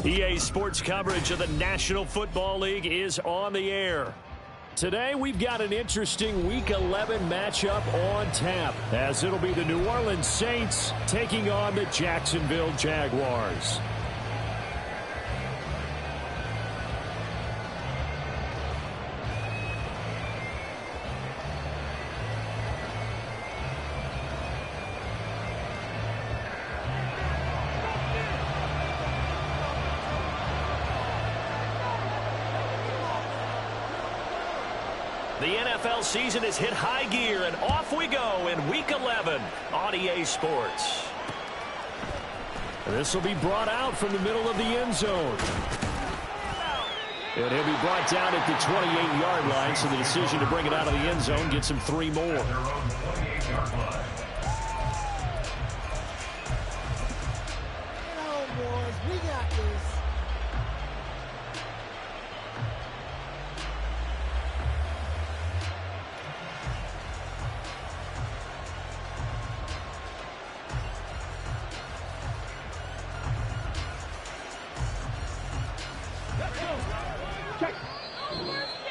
EA Sports coverage of the National Football League is on the air. Today, we've got an interesting Week 11 matchup on tap, as it'll be the New Orleans Saints taking on the Jacksonville Jaguars. The NFL season has hit high gear, and off we go in Week 11 on EA Sports. This will be brought out from the middle of the end zone. And he'll be brought down at the 28-yard line, so the decision to bring it out of the end zone gets him 3 more.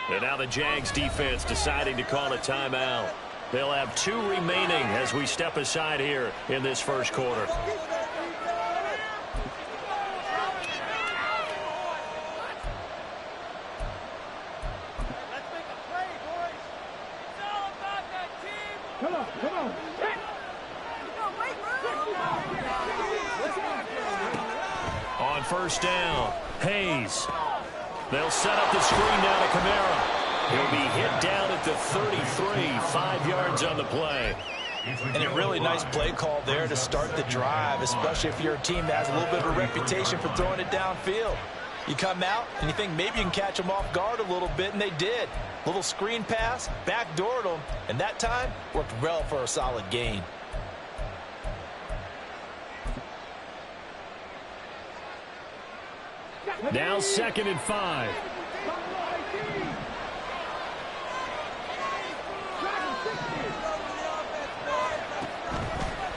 And now the Jags defense deciding to call a timeout. They'll have 2 remaining as we step aside here in this first quarter. On first down, Hayes. They'll set up the screen now to Kamara. He'll be hit down at the 33, 5 yards on the play. And a really nice play call there to start the drive, especially if you're a team that has a little bit of a reputation for throwing it downfield. You come out and you think maybe you can catch them off guard a little bit, and they did. Little screen pass, backdoored them, and that time worked well for a solid gain. Now 2nd and 5.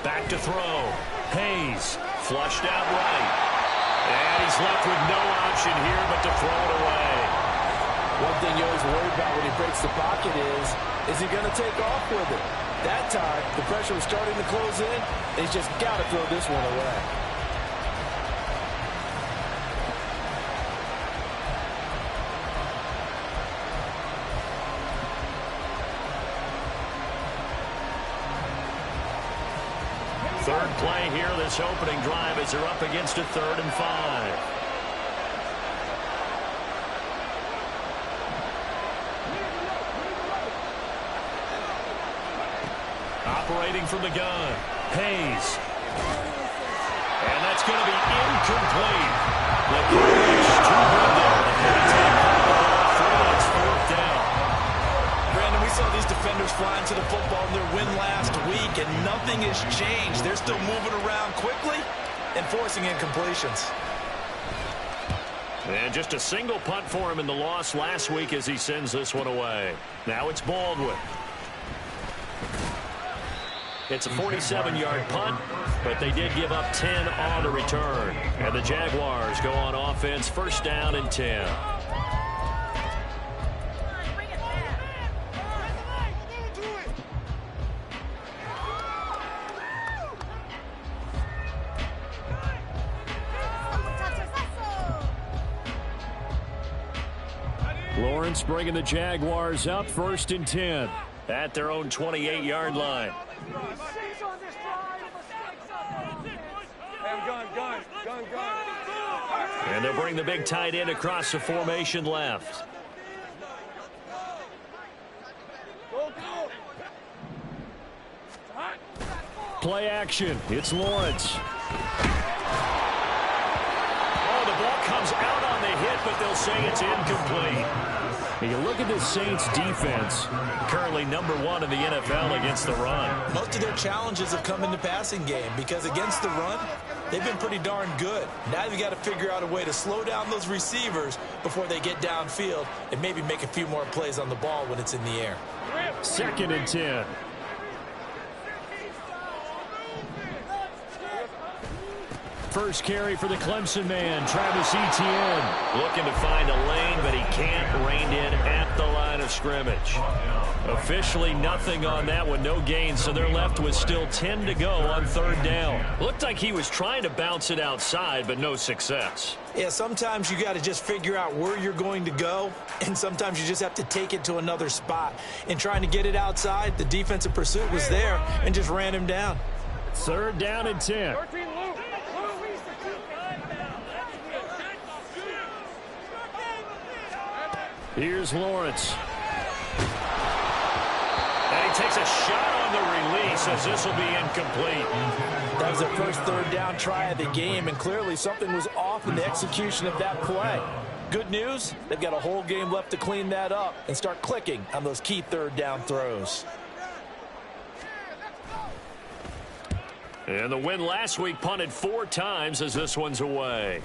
Back to throw. Hayes flushed out right. And he's left with no option here but to throw it away. One thing you always worry about when he breaks the pocket is he going to take off with it? That time, the pressure was starting to close in. He's just got to throw this one away. Third play here, this opening drive, as they're up against a 3rd and 5. Operating from the gun, Hayes. And that's going to be incomplete. The coverage too good there. It's 4th down. Brandon, we saw these defenders flying to the football in their win last week, and nothing has changed. They're still moving around quickly and forcing incompletions. And just a single punt for him in the loss last week as he sends this one away. Now it's Baldwin. It's a 47-yard punt, but they did give up 10 on the return. And the Jaguars go on offense, 1st down and 10. Lawrence bringing the Jaguars up, 1st and 10 at their own 28-yard line. And they'll bring the big tight end across the formation left. Play action. It's Lawrence. Oh, the ball comes out on the hit, but they'll say it's incomplete. You look at the Saints defense, currently #1 in the NFL against the run. Most of their challenges have come in the passing game because against the run, they've been pretty darn good. Now you've got to figure out a way to slow down those receivers before they get downfield and maybe make a few more plays on the ball when it's in the air. 2nd and 10. First carry for the Clemson man, Travis Etienne. Looking to find a lane, but he can't rein in at the line of scrimmage. Officially nothing on that one, no gain, so they're left with still 10 to go on third down. Looked like he was trying to bounce it outside, but no success. Yeah, sometimes you got to just figure out where you're going to go, and sometimes you just have to take it to another spot. In trying to get it outside, the defensive pursuit was there and just ran him down. Third down and 10. Here's Lawrence. And he takes a shot on the release as this will be incomplete. That was the first third down try of the game, and clearly something was off in the execution of that play. Good news, they've got a whole game left to clean that up and start clicking on those key third down throws. And the win last week punted 4 times as this one's away.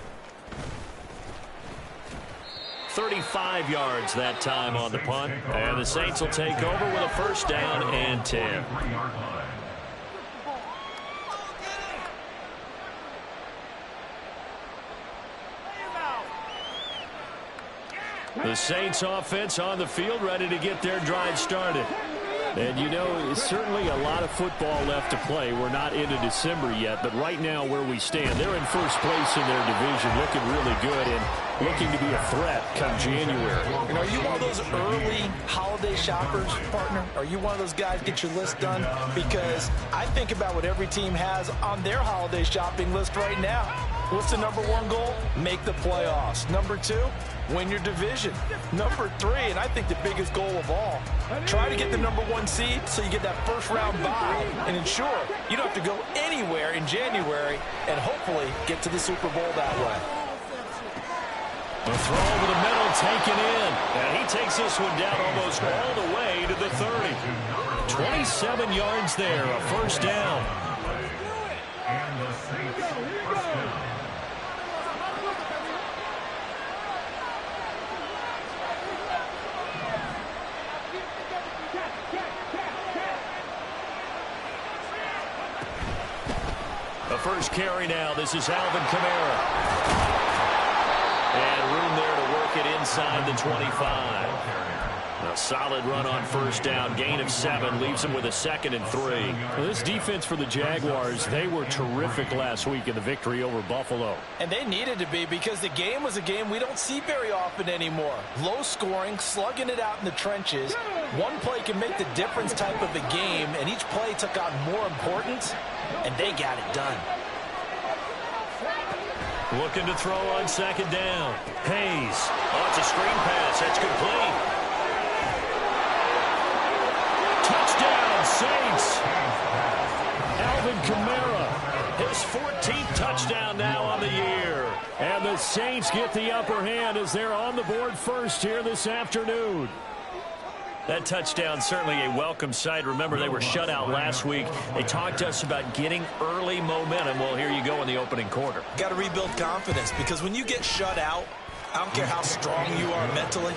35 yards that time on the punt. And the Saints will take over with a first down and 10. The Saints offense on the field, ready to get their drive started. And, you know, certainly a lot of football left to play. We're not into December yet, but right now where we stand, they're in first place in their division, looking really good and looking to be a threat come January. And are you one of those early holiday shoppers, partner? Are you one of those guys get your list done? Because I think about what every team has on their holiday shopping list right now. What's the number 1 goal? Make the playoffs. Number 2, win your division. Number 3, and I think the biggest goal of all, try to get the number 1 seed so you get that first round bye and ensure you don't have to go anywhere in January and hopefully get to the Super Bowl that way. The throw over the middle taken in, and he takes this one down almost all the way to the 30. 27 yards there, a first down. The first carry now. This is Alvin Kamara. And room there to work it inside the 25. A solid run on first down. Gain of 7 leaves him with a 2nd and 3. Well, this defense for the Jaguars, they were terrific last week in the victory over Buffalo. And they needed to be because the game was a game we don't see very often anymore. Low scoring, slugging it out in the trenches. One play can make the difference type of a game, and each play took on more importance, and they got it done. Looking to throw on second down. Hayes. Oh, it's a screen pass. That's complete. Touchdown, Saints. Alvin Kamara, his 14th touchdown now on the year. And the Saints get the upper hand as they're on the board first here this afternoon. That touchdown certainly a welcome sight. Remember, they were shut out last week. They talked to us about getting early momentum. Well, here you go in the opening quarter. Got to rebuild confidence because when you get shut out, I don't care how strong you are mentally,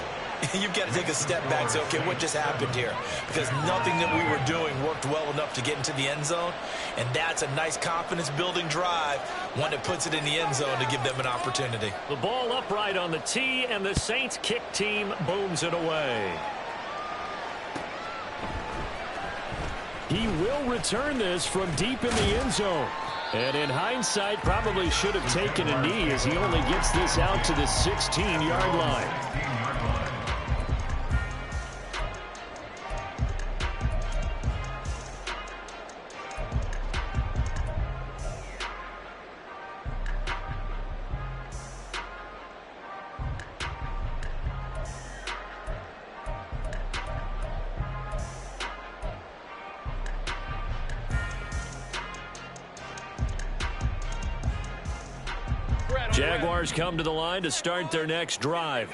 you've got to take a step back and say, okay, what just happened here? Because nothing that we were doing worked well enough to get into the end zone, and that's a nice confidence-building drive, one that puts it in the end zone to give them an opportunity. The ball upright on the tee, and the Saints kick team booms it away. He will return this from deep in the end zone. And in hindsight, probably should have taken a knee as he only gets this out to the 16-yard line. Jaguars come to the line to start their next drive.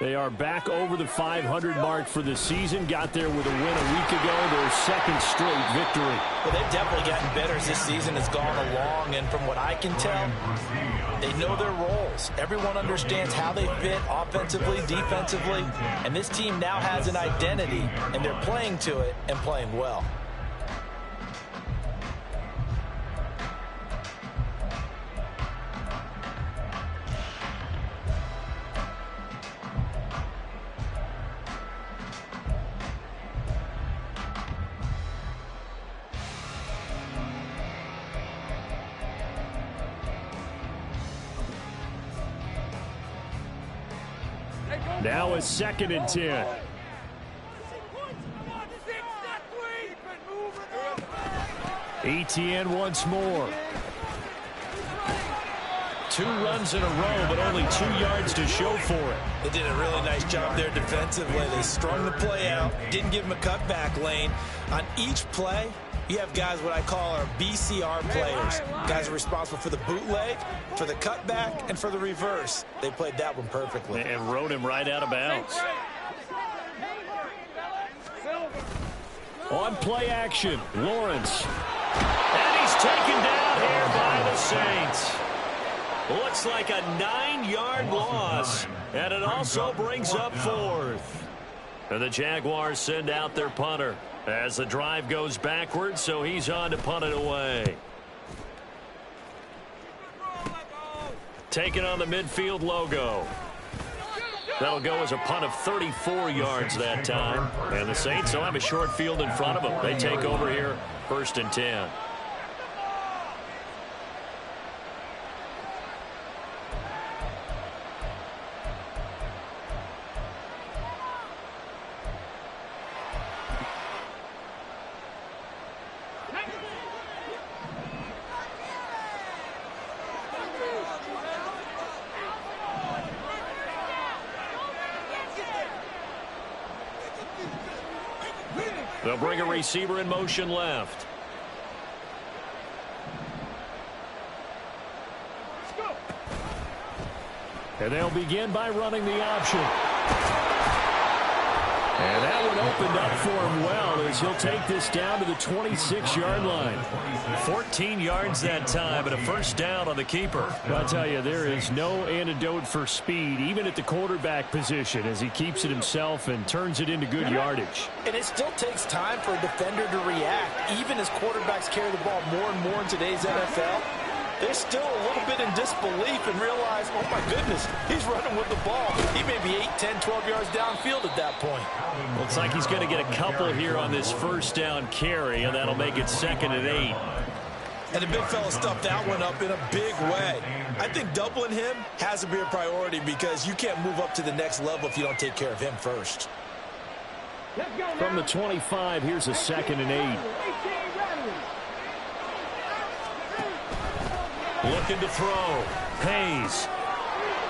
They are back over the 500 mark for the season. Got there with a win a week ago, their 2nd straight victory. Well, they've definitely gotten better as this season has gone along, and from what I can tell, they know their roles. Everyone understands how they fit offensively, defensively, and this team now has an identity, and they're playing to it and playing well. Now a 2nd and 10. Etienne once more. 2 runs in a row, but only 2 yards to show for it. They did a really nice job there defensively. They strung the play out, didn't give him a cutback lane. On each play, you have guys what I call our BCR players. Guys are responsible for the bootleg, for the cutback, and for the reverse. They played that one perfectly. And rode him right out of bounds. On play action, Lawrence. And he's taken down here by the Saints. Looks like a 9-yard loss, and it also brings up 4th. And the Jaguars send out their punter as the drive goes backwards, so he's on to punt it away. Taking on the midfield logo. That'll go as a punt of 34 yards that time. And the Saints will have a short field in front of them. They take over here, 1st and 10. They'll bring a receiver in motion left. And they'll begin by running the option. And that one opened up for him well as he'll take this down to the 26-yard line. 14 yards that time and a 1st down on the keeper. I'll tell you, there is no antidote for speed, even at the quarterback position, as he keeps it himself and turns it into good yardage. And it still takes time for a defender to react. Even as quarterbacks carry the ball more and more in today's NFL, they're still a little bit in disbelief and realize, oh my goodness, he's running with the ball. He may be 8, 10, 12 yards downfield at that point. Looks like he's going to get a couple here on this 1st down carry, and that'll make it 2nd and 8. And the big fella stuffed that one up in a big way. I think doubling him has to be a priority because you can't move up to the next level if you don't take care of him first. From the 25, here's a 2nd and 8. Looking to throw. Hayes.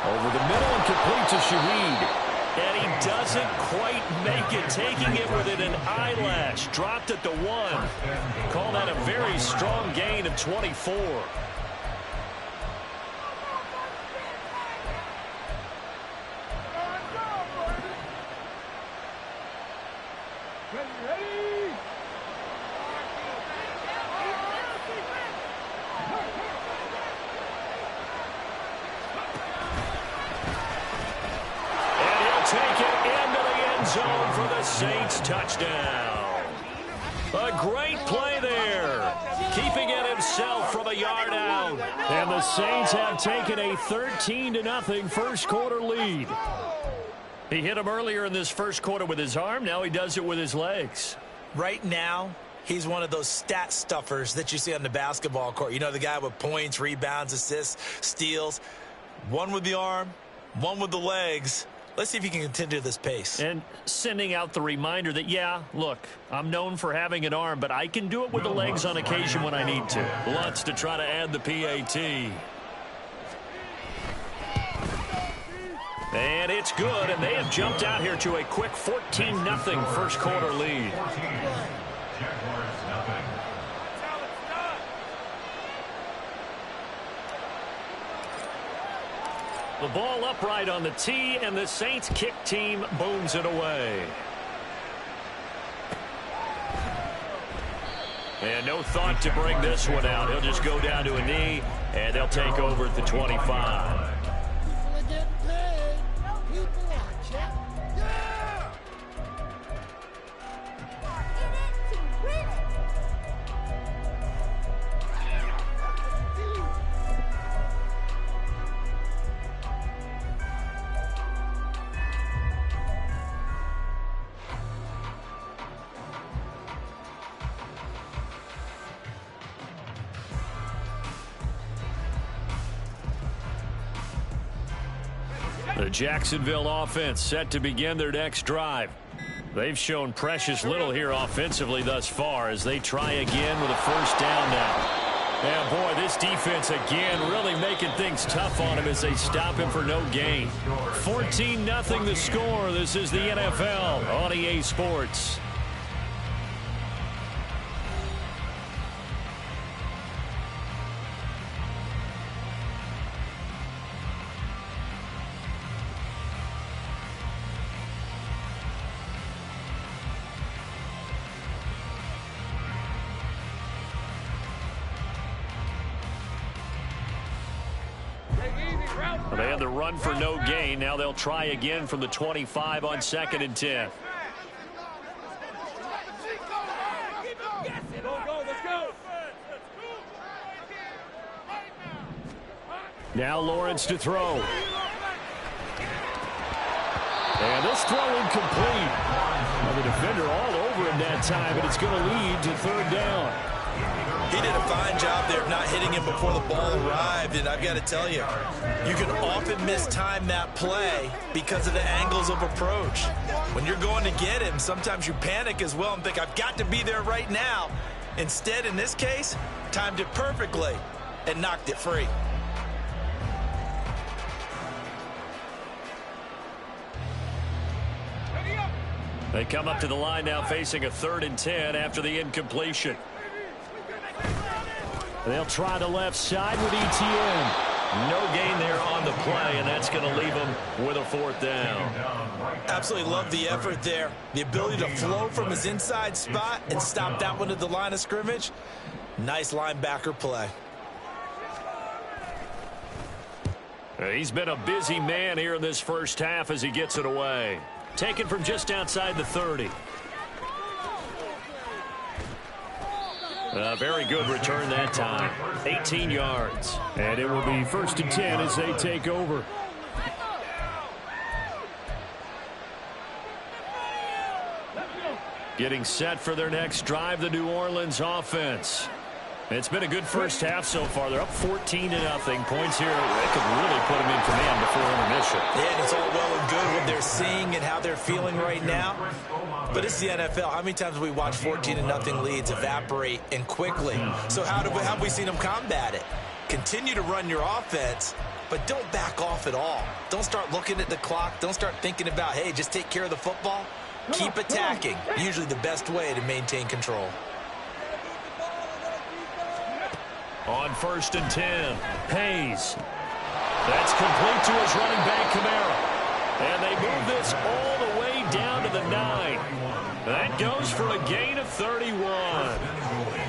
Over the middle and complete to Shaheed. And he doesn't quite make it, taking it within an eyelash. Dropped at the 1. Call that a very strong gain of 24. Zone for the Saints touchdown. A great play there. Keeping it himself from a yard out. And the Saints have taken a 13-0 first quarter lead. He hit him earlier in this first quarter with his arm. Now he does it with his legs. Right now, he's one of those stat stuffers that you see on the basketball court. You know, the guy with points, rebounds, assists, steals. One with the arm, one with the legs. Let's see if he can continue this pace. And sending out the reminder that, yeah, look, I'm known for having an arm, but I can do it with the legs on occasion when I need to. Lutz to try to add the PAT. And it's good, and they have jumped out here to a quick 14-0 first quarter lead. The ball upright on the tee, and the Saints kick team booms it away. And no thought to bring this one out. He'll just go down to a knee, and they'll take over at the 25. The Jacksonville offense set to begin their next drive. They've shown precious little here offensively thus far as they try again with a first down now. And boy, this defense again really making things tough on him as they stop him for no gain. 14-0 the score. This is the NFL on EA Sports. They had the run for no gain. Now they'll try again from the 25 on 2nd and 10. Now Lawrence to throw. And this throw incomplete. Well, the defender all over him that time, but it's going to lead to 3rd down. He did a fine job there of not hitting him before the ball arrived, and I've got to tell you, you can often mistime that play because of the angles of approach. When you're going to get him, sometimes you panic as well and think, I've got to be there right now. Instead, in this case, timed it perfectly and knocked it free. They come up to the line now facing a 3rd and 10 after the incompletion. They'll try the left side with ETN. No gain there on the play, and that's going to leave them with a 4th down. Absolutely love the effort there. The ability to flow from his inside spot and stop that one at the line of scrimmage. Nice linebacker play. He's been a busy man here in this first half as he gets it away. Taken from just outside the 30. A very good return that time. 18 yards. And it will be 1st and 10 as they take over. Getting set for their next drive, the New Orleans offense. It's been a good first half so far. They're up 14-0. Points here that could really put them in command before intermission. Yeah, and it's all well and good what they're seeing and how they're feeling right now. But it's the NFL. How many times have we watched 14-0 leads evaporate and quickly? So how have we seen them combat it? Continue to run your offense, but don't back off at all. Don't start looking at the clock. Don't start thinking about, hey, just take care of the football. Keep attacking. Usually the best way to maintain control. On 1st and 10, Hayes. That's complete to his running back, Kamara. And they move this all the way down to the 9. That goes for a gain of 31.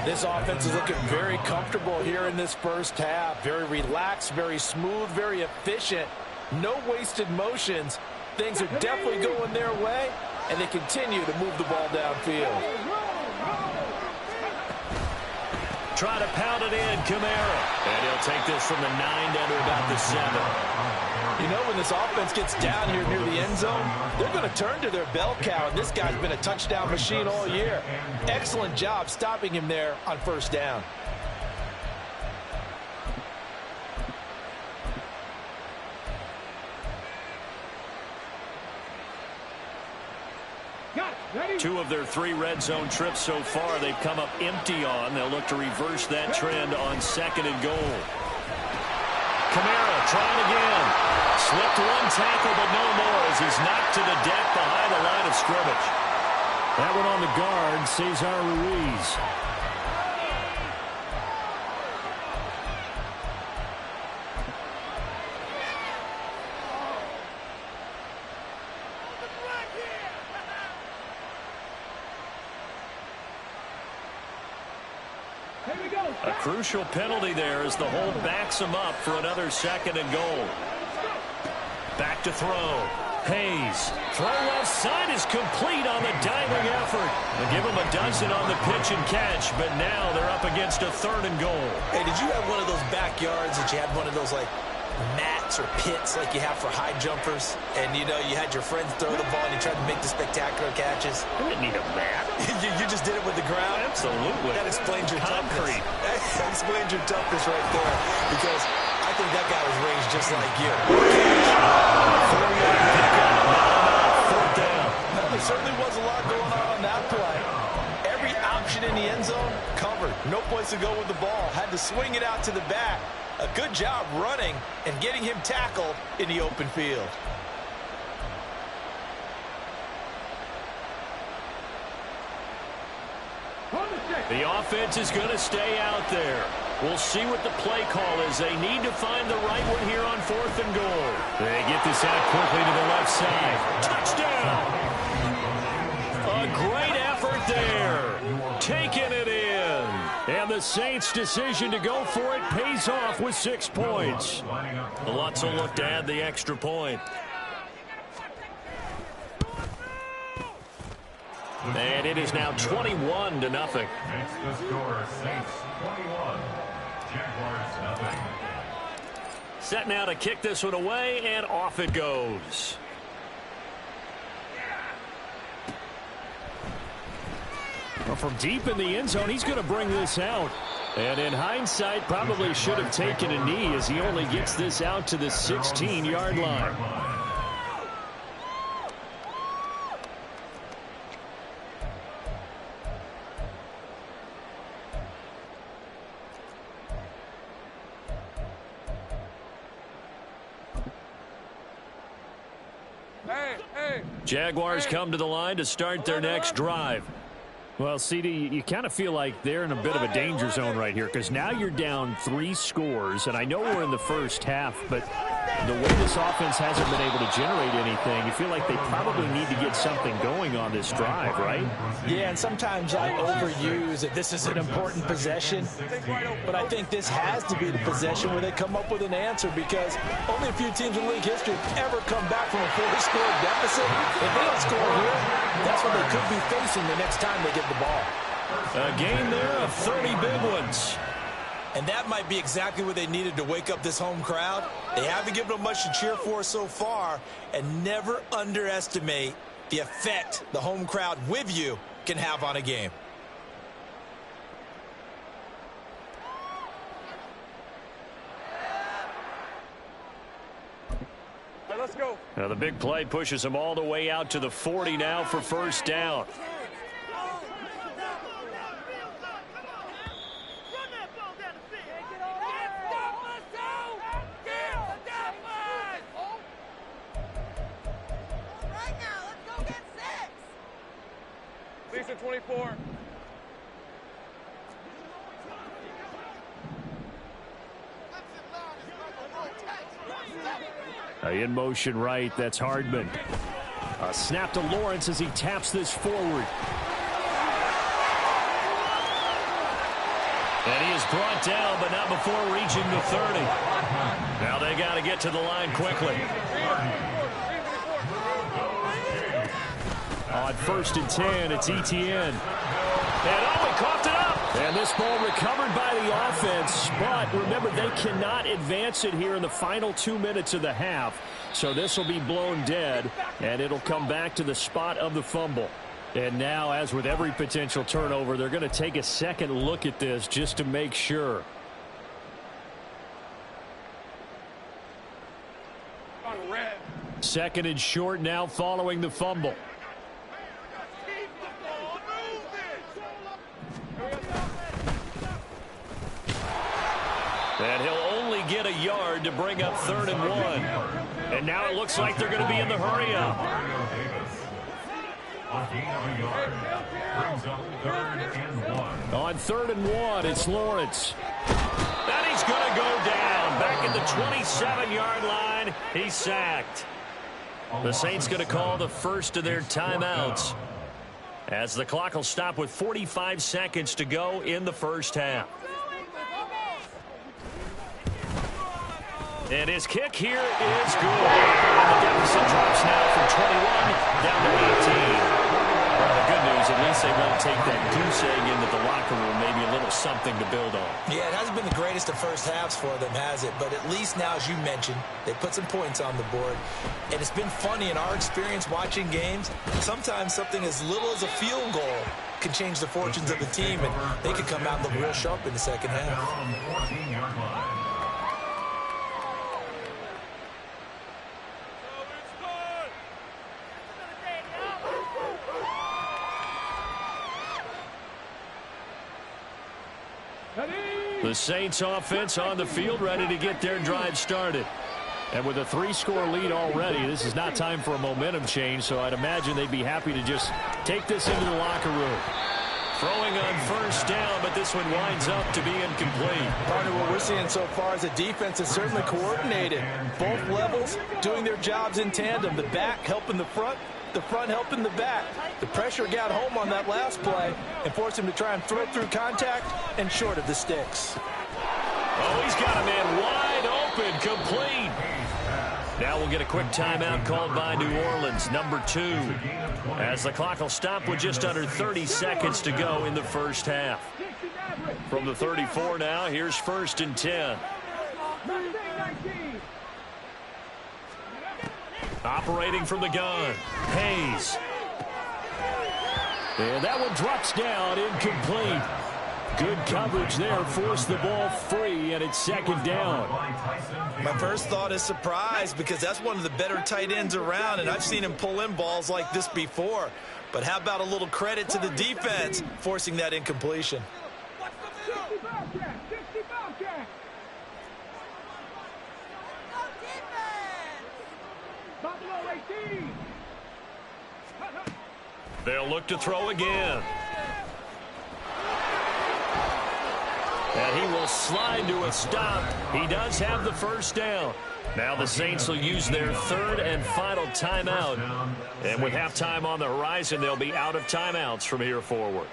This offense is looking very comfortable here in this first half. Very relaxed, very smooth, very efficient. No wasted motions. Things are definitely going their way, and they continue to move the ball downfield. Try to pound it in, Kamara. And he'll take this from the 9 down to about the 7. You know, when this offense gets down here near the end zone, they're going to turn to their bell cow, and this guy's been a touchdown machine all year. Excellent job stopping him there on 1st down. Two of their 3 red zone trips so far they've come up empty on. They'll look to reverse that trend on 2nd and goal. Kamara trying again. Slipped one tackle, but no more as he's knocked to the deck behind the line of scrimmage. That one on the guard, Cesar Ruiz. A crucial penalty there as the hold backs him up for another 2nd and goal. Back to throw. Hayes. Throw left side is complete on the diving effort. They'll give him a dozen on the pitch and catch, but now they're up against a 3rd and goal. Hey, did you have one of those backyards that you had one of those, like, mats or pits like you have for high jumpers? And, you know, you had your friends throw the ball and you tried to make the spectacular catches? I didn't need a mat. you just did it with the ground? Absolutely. That explains your Concrete. toughness. That explains your toughness right there. Because I think that guy was raised just like you. 4-yard pickup, not enough. Fourth down. Well, there certainly was a lot going on that play. Every option in the end zone covered. No place to go with the ball. Had to swing it out to the back. A good job running and getting him tackled in the open field. The offense is going to stay out there. We'll see what the play call is. They need to find the right one here on 4th and goal. They get this out quickly to the left side. Touchdown! A great effort there. Taking it in. And the Saints' decision to go for it pays off with 6 points. Lots will look to add the extra point. And it is now 21-0. Makes the score Saints 21, Jaguars 0. Set now to kick this one away, and off it goes. Well, from deep in the end zone, he's going to bring this out. And in hindsight, probably should have taken a knee as he only gets this out to the 16-yard line. Jaguars come to the line to start their next drive. Well, CD, you kind of feel like they're in a bit of a danger zone right here because now you're down 3 scores, and I know we're in the first half, but the way this offense hasn't been able to generate anything, you feel like they probably need to get something going on this drive, right? Yeah, and sometimes I overuse that this is an important possession, but I think this has to be the possession where they come up with an answer because only a few teams in league history have ever come back from a 4-score deficit. If they don't score here, that's what they could be facing the next time they get the ball. A game there of 30 big ones. And that might be exactly what they needed to wake up this home crowd. They haven't given them much to cheer for so far, and never underestimate the effect the home crowd with you can have on a game. Let's go. Now the big play pushes them all the way out to the 40 now for first down. Lisa 24. In motion right, that's Hardman. A snap to Lawrence as he taps this forward. And he is brought down, but not before reaching the 30. Now they got to get to the line quickly. On 1st and 10, it's Etienne. And he coughed it up. And this ball recovered by the offense. But remember, they cannot advance it here in the final 2 minutes of the half. So this will be blown dead, and it'll come back to the spot of the fumble. And now, as with every potential turnover, they're going to take a second look at this just to make sure. Second and short now following the fumble. And he'll only get a yard to bring up 3rd and 1. And now it looks like they're going to be in the hurry-up. On 3rd and 1, it's Lawrence. And he's going to go down. Back at the 27-yard line, he's sacked. The Saints going to call the first of their timeouts, as the clock will stop with 45 seconds to go in the first half. And his kick here is good. And the deficit drops now from 21 down to 18. Well, the good news, at least they won't take that goose egg into the locker room. Maybe a little something to build on. Yeah, it hasn't been the greatest of first halves for them, has it? But at least now, as you mentioned, they put some points on the board. And it's been funny in our experience watching games. Sometimes something as little as a field goal can change the fortunes of the team, and they could come out and look real sharp in the second half. The Saints offense on the field, ready to get their drive started. And with a 3-score lead already, this is not time for a momentum change, so I'd imagine they'd be happy to just take this into the locker room. Throwing on first down, but this one winds up to be incomplete. Partner, what we're seeing so far is a defense is certainly coordinated. Both levels doing their jobs in tandem. The back helping the front helping the back. The pressure got home on that last play and forced him to try and throw through contact and short of the sticks. Oh, he's got a man wide open, complete. Now we'll get a quick timeout called by New Orleans, number 2, as the clock will stop with just under 30 seconds to go in the first half. From the 34 now, here's 1st and 10. Operating from the gun, Hayes. And that one drops down, incomplete. Good coverage there, forced the ball free, and it's 2nd down. My first thought is surprise, because that's one of the better tight ends around, and I've seen him pull in balls like this before. But how about a little credit to the defense forcing that incompletion? They'll look to throw again. And he will slide to a stop. He does have the first down. Now the Saints will use their 3rd and final timeout. And with halftime on the horizon, they'll be out of timeouts from here forward.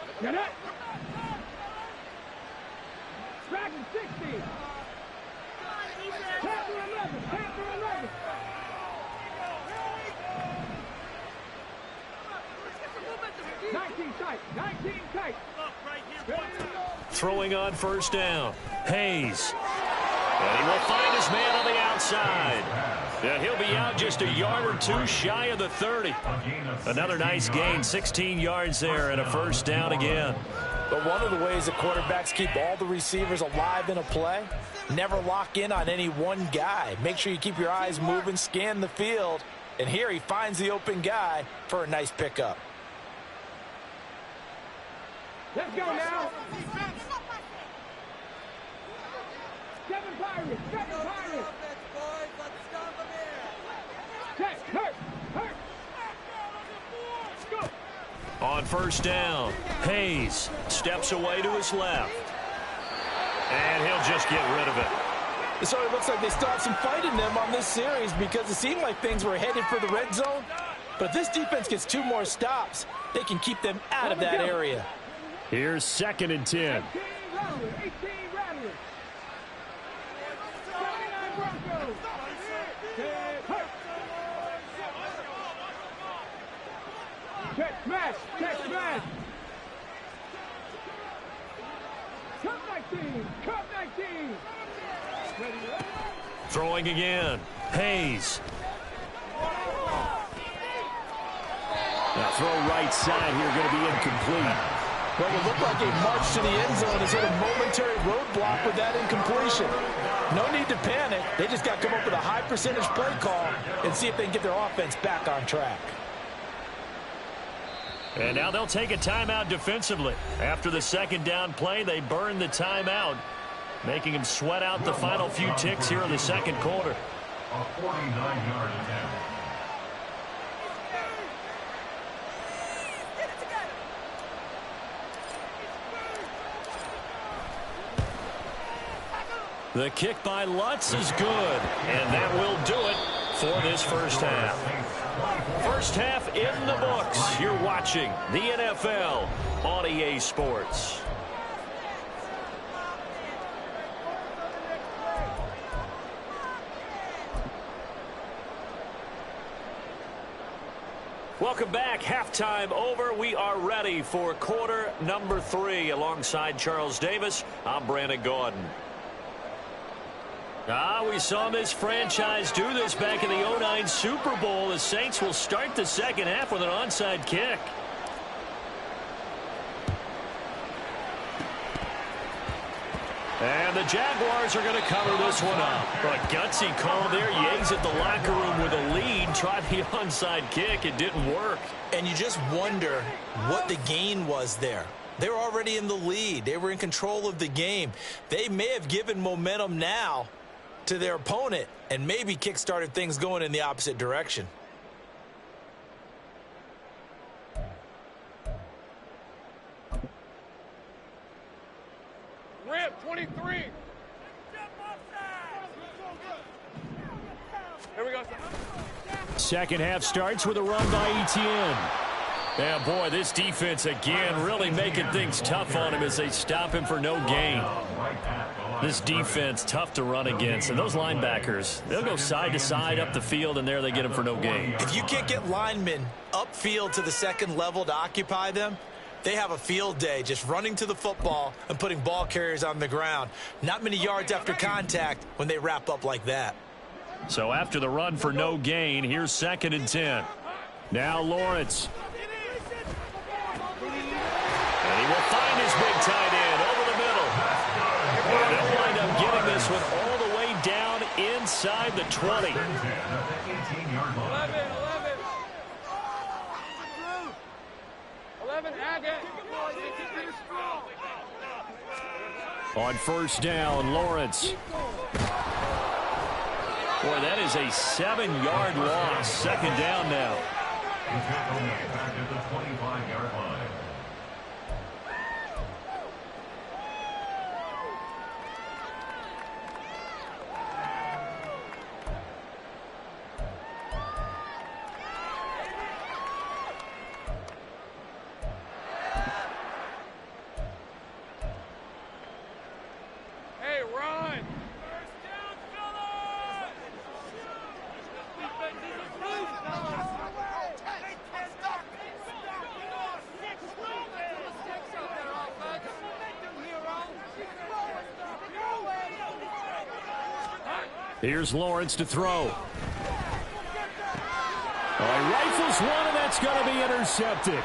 Throwing on first down, Hayes. And he will find his man on the outside. Yeah, he'll be out just a yard or 2 shy of the 30. Another nice gain, 16 yards there, and a first down again. But one of the ways that quarterbacks keep all the receivers alive in a play, never lock in on any one guy. Make sure you keep your eyes moving, scan the field. And here he finds the open guy for a nice pickup. Let's go now. 7 Pirates, 7 Pirates. Hurt. On first down, Hayes steps away to his left. And he'll just get rid of it. It sort of looks like they started some fight in them on this series because it seemed like things were headed for the red zone. But if this defense gets 2 more stops, they can keep them out of that area. Here's 2nd and 10. 18 Rattlers. 79 Broncos. Check smash. Cut 19. Throwing again, Hayes. Now throw right side here, going to be incomplete. Well, it looked like a march to the end zone has hit a momentary roadblock with that incompletion. No need to panic. They just got to come up with a high percentage play call and see if they can get their offense back on track. And now they'll take a timeout defensively. After the 2nd down play, they burn the timeout, making them sweat out the final few ticks here in the 2nd quarter. A 49-yard attempt. The kick by Lutz is good, and that will do it for this first half. First half in the books. You're watching the NFL on EA Sports. Welcome back. Halftime over. We are ready for quarter number 3. Alongside Charles Davis, I'm Brandon Gaudin. We saw this franchise do this back in the 2009 Super Bowl. The Saints will start the 2nd half with an onside kick. And the Jaguars are going to cover this one up. A gutsy call there. Yates at the locker room with a lead. Tried the onside kick. It didn't work. And you just wonder what the gain was there. They were already in the lead. They were in control of the game. They may have given momentum now to their opponent and maybe kick-started things going in the opposite direction. Rip, 23. Here we go. Second half starts with a run by Etienne. Yeah, boy, this defense again really making things tough on him as they stop him for no gain. This defense tough to run against, and those linebackers, they'll go side to side up the field, and there they get him for no gain. If you can't get linemen upfield to the second level to occupy them, they have a field day just running to the football and putting ball carriers on the ground. Not many yards after contact when they wrap up like that. So after the run for no gain, here's 2nd and 10. Now Lawrence. And he will find his big tight end over the middle. And they'll wind up getting this one all the way down inside the 20. 11. On first down, Lawrence. Boy, that is a 7-yard loss. 2nd down now. Back at the 25-yard line. Hey, run. Here's Lawrence to throw. Rifles one, and that's going to be intercepted.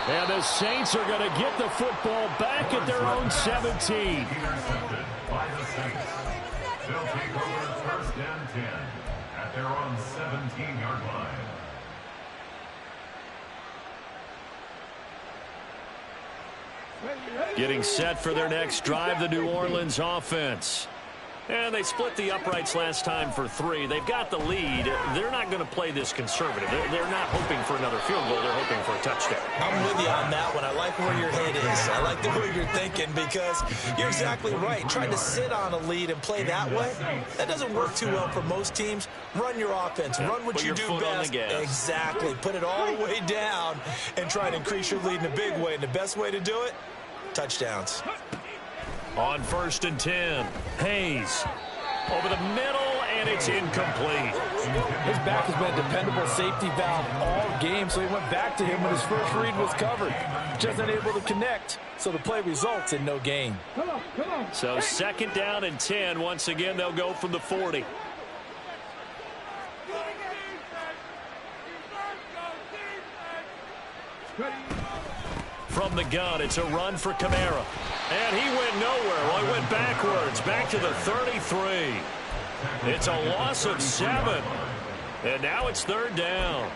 And the Saints are going to get the football back at their own 17. Intercepted by the Saints. They'll take over 1st and 10 at their own 17-yard line. Getting set for their next drive, the New Orleans offense. And they split the uprights last time for 3. They've got the lead. They're not going to play this conservative. They're not hoping for another field goal. They're hoping for a touchdown. I'm with you on that one. I like where your head is. I like the way you're thinking because you're exactly right. Trying to sit on a lead and play that way, that doesn't work too well for most teams. Run your offense. Run what you do best. Exactly. Put it all the way down and try and increase your lead in a big way. And the best way to do it, touchdowns. On 1st and 10, Hayes over the middle, and it's incomplete. His back has been a dependable safety valve all game, so he went back to him when his first read was covered. Just unable to connect, so the play results in no gain. Come on. So 2nd down and 10. Once again, they'll go from the 40. From the gun, it's a run for Kamara. And he went nowhere. Well, he went backwards, back to the 33. It's a loss of 7. And now it's 3rd down.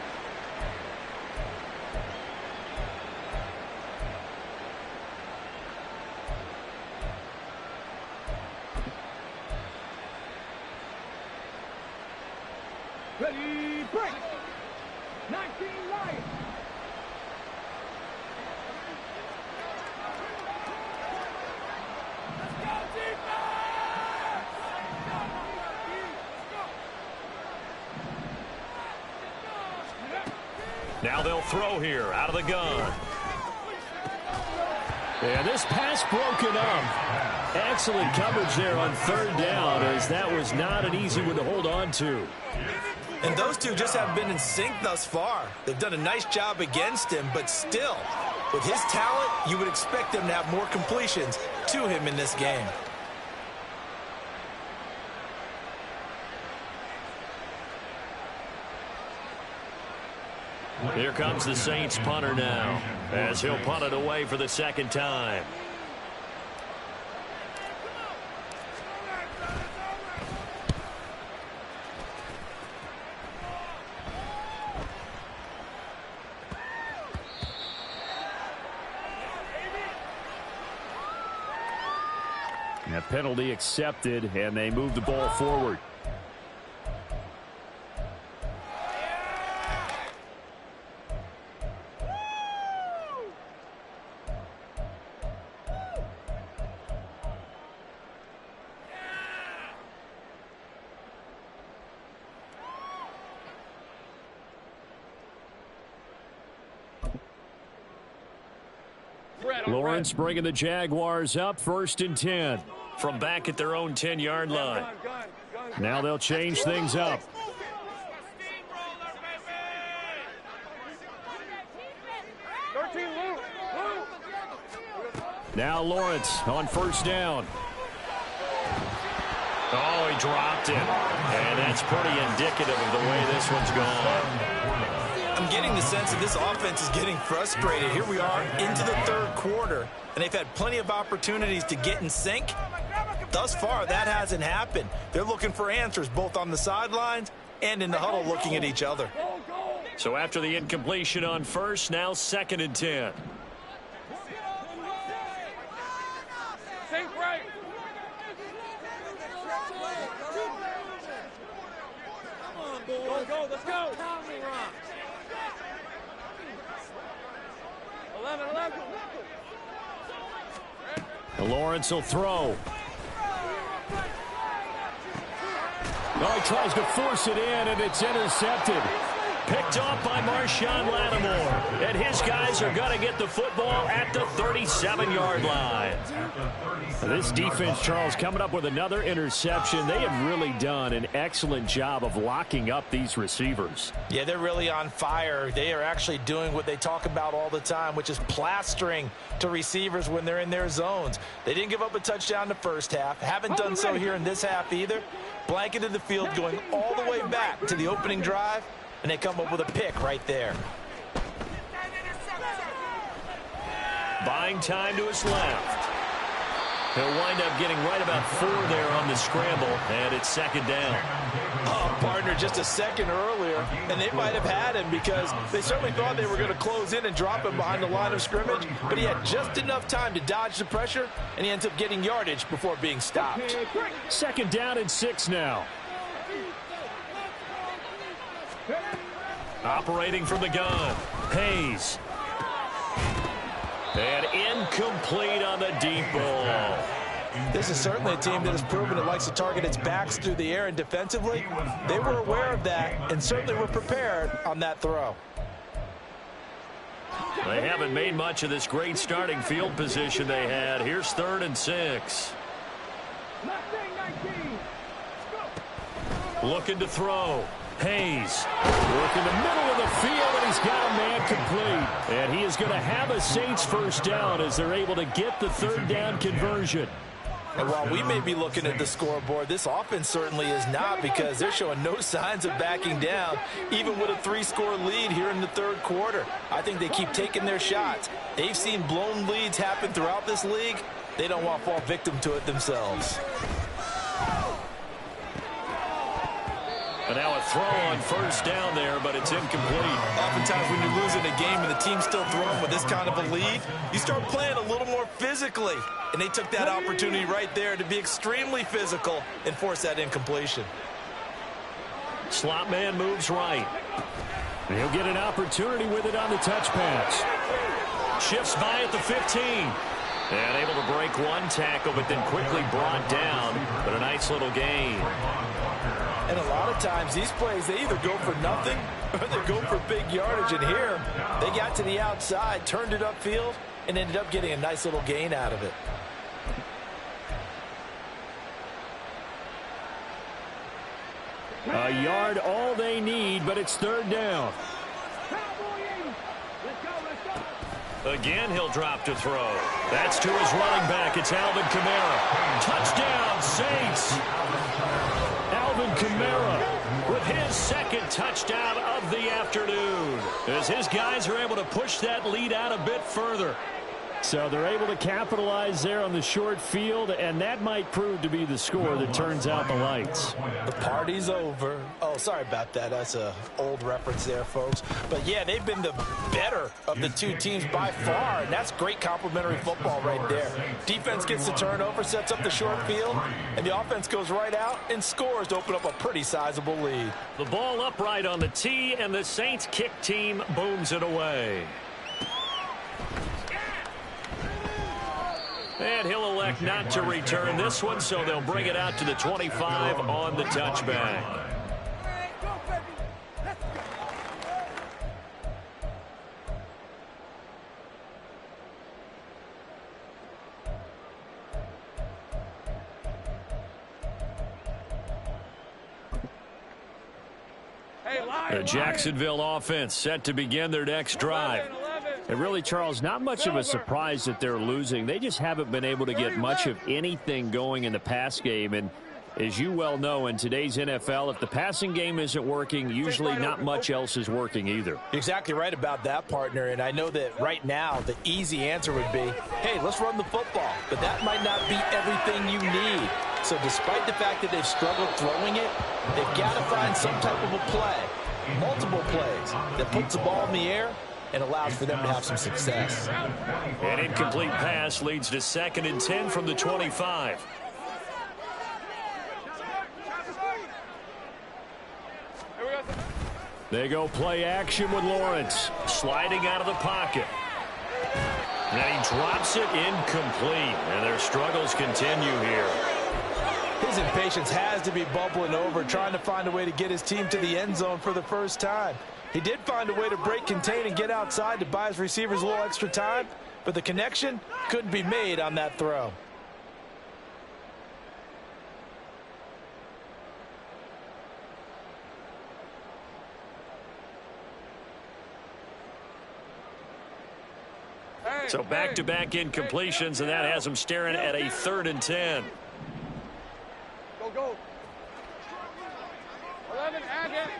Ready, break. 19 Lions. Now they'll throw here out of the gun. And this pass broken up. Excellent coverage there on 3rd down, as that was not an easy one to hold on to. And those two just haven't been in sync thus far. They've done a nice job against him, but still, with his talent, you would expect them to have more completions to him in this game. Here comes the Saints punter now, as he'll punt it away for the 2nd time. A penalty accepted, and they move the ball forward. Lawrence bringing the Jaguars up 1st and 10 from back at their own 10-yard line. Now they'll change things up. Now Lawrence on 1st down. Oh, he dropped it. And that's pretty indicative of the way this one's gone. I'm getting the sense that this offense is getting frustrated. Here we are into the 3rd quarter, and they've had plenty of opportunities to get in sync. Thus far, that hasn't happened. They're looking for answers both on the sidelines and in the huddle looking at each other. So after the incompletion on 1st, now 2nd and 10. Go, let's go. 11. Lawrence will throw. Oh, he tries to force it in, and it's intercepted. Picked off by Marshawn Lattimore. And his guys are going to get the football at the 37-yard line. This defense, Charles, coming up with another interception. They have really done an excellent job of locking up these receivers. Yeah, they're really on fire. They are actually doing what they talk about all the time, which is plastering to receivers when they're in their zones. They didn't give up a touchdown the first half. Haven't done so here in this half either. Blanketed the field going all the way back to the opening drive, and they come up with a pick right there. Buying time to his left. He'll wind up getting right about 4 there on the scramble, and it's 2nd down. Oh, partner, just a second earlier, and they might have had him because they certainly thought they were going to close in and drop him behind the line of scrimmage, but he had just enough time to dodge the pressure, and he ends up getting yardage before being stopped. 2nd down and 6 now. Operating from the gun, Hayes. And incomplete on the deep ball. This is certainly a team that has proven it likes to target its backs through the air, and defensively, they were aware of that and certainly were prepared on that throw. They haven't made much of this great starting field position they had. Here's 3rd and 6. Looking to throw. Hayes. Work in the middle of the field, and he's got a man complete. And he is going to have a Saints 1st down as they're able to get the 3rd down conversion. And while we may be looking at the scoreboard, this offense certainly is not, because they're showing no signs of backing down, even with a 3-score lead here in the 3rd quarter. I think they keep taking their shots. They've seen blown leads happen throughout this league. They don't want to fall victim to it themselves. And now a throw on 1st down there, but it's incomplete. Oftentimes when you're losing a game and the team's still throwing with this kind of a lead, you start playing a little more physically. And they took that opportunity right there to be extremely physical and force that incompletion. Slot man moves right. And he'll get an opportunity with it on the touch pass. Shifts by at the 15. And able to break one tackle, but then quickly brought down. But a nice little gain. And a lot of times these plays, they either go for nothing or they go for big yardage. And here, they got to the outside, turned it upfield, and ended up getting a nice little gain out of it. A yard all they need, but it's 3rd down. Again, he'll drop to throw. That's to his running back. It's Alvin Kamara. Touchdown, Saints. Alvin Kamara with his 2nd touchdown of the afternoon, as his guys are able to push that lead out a bit further. So they're able to capitalize there on the short field, and that might prove to be the score that turns out the lights. The party's over. Oh, sorry about that. That's an old reference there, folks. But, yeah, they've been the better of the two teams by far, and that's great complementary football right there. Defense gets the turnover, sets up the short field, and the offense goes right out and scores to open up a pretty sizable lead. The ball upright on the tee, and the Saints kick team booms it away. And he'll elect not to return this one, so they'll bring it out to the 25 on the touchback. The Jacksonville offense set to begin their next drive. And really, Charles, not much of a surprise that they're losing. They just haven't been able to get much of anything going in the pass game. And as you well know, in today's NFL, if the passing game isn't working, usually not much else is working either. You're exactly right about that, partner. And I know that right now the easy answer would be, hey, let's run the football. But that might not be everything you need. So despite the fact that they've struggled throwing it, they've got to find some type of a play, multiple plays, that puts the ball in the air and allows for them to have some success. An incomplete pass leads to 2nd and 10 from the 25. They go play action with Lawrence, sliding out of the pocket. And he drops it incomplete, and their struggles continue here. His impatience has to be bubbling over, trying to find a way to get his team to the end zone for the first time. He did find a way to break, contain, and get outside to buy his receivers a little extra time, but the connection couldn't be made on that throw. So back-to-back incompletions, and that has him staring at a 3rd and 10. Go, go. 11, add it.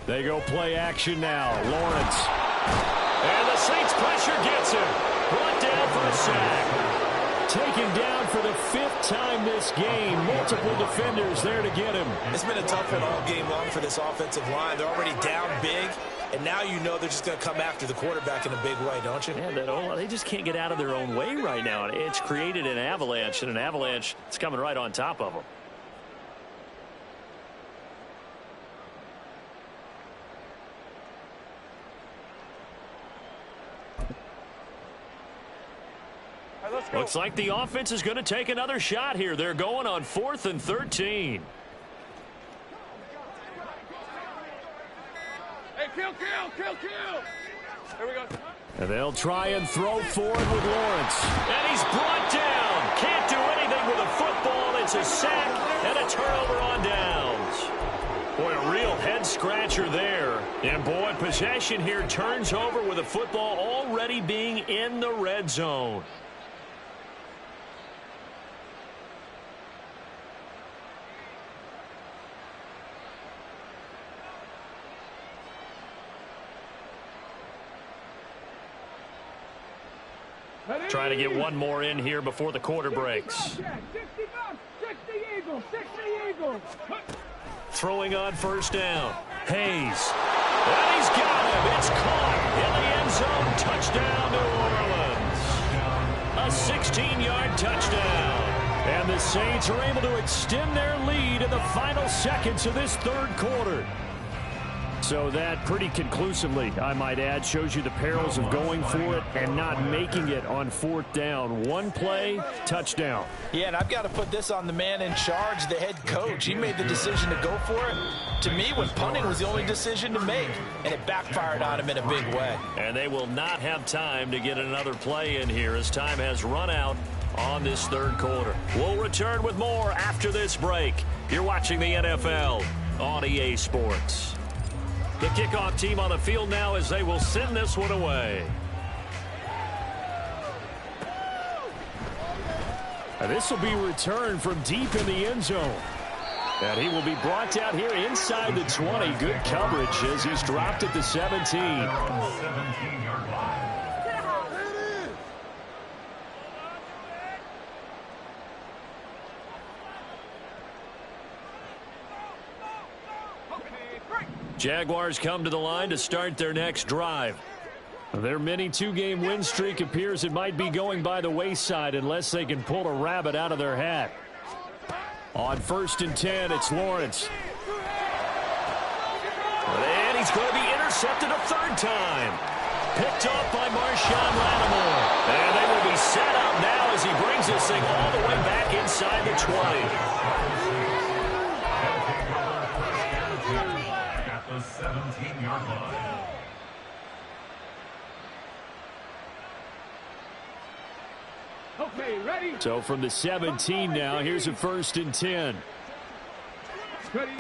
They go play action now. Lawrence. And the Saints pressure gets him. Brought down for a sack. Taken down for the 5th time this game. Multiple defenders there to get him. It's been a tough one all game long for this offensive line. They're already down big, and now you know they're just going to come after the quarterback in a big way, don't you? Yeah, they just can't get out of their own way right now. It's created an avalanche, and an avalanche is coming right on top of them. Looks like the offense is going to take another shot here. They're going on 4th and 13. Hey, kill. Here we go. And they'll try and throw forward with Lawrence. And he's brought down. Can't do anything with a football. It's a sack and a turnover on downs. Boy, a real head-scratcher there. And, boy, possession here turns over with a football already being in the red zone. Trying to get one more in here before the quarter breaks. Throwing on 1st down. Hayes. And he's got him. It's caught in the end zone. Touchdown, New Orleans. A 16-yard touchdown. And the Saints are able to extend their lead in the final seconds of this 3rd quarter. So that pretty conclusively, I might add, shows you the perils of going for it and not making it on 4th down. One play, touchdown. Yeah, and I've got to put this on the man in charge, the head coach. He made the decision to go for it. To me, when punting was the only decision to make, and it backfired on him in a big way. And they will not have time to get another play in here as time has run out on this 3rd quarter. We'll return with more after this break. You're watching the NFL on EA Sports. The kickoff team on the field now as they will send this one away. And this will be returned from deep in the end zone. And he will be brought down here inside the 20. Good coverage as he's dropped at the 17. Jaguars come to the line to start their next drive. Their mini two-game win streak appears it might be going by the wayside unless they can pull a rabbit out of their hat. On 1st and 10, it's Lawrence. And he's going to be intercepted a third time. Picked off by Marshawn Lattimore. And they will be set up now as he brings this thing all the way back inside the 20. At the 17-yard line. Okay, ready? So from the 17 now, here's a 1st and 10. Ready?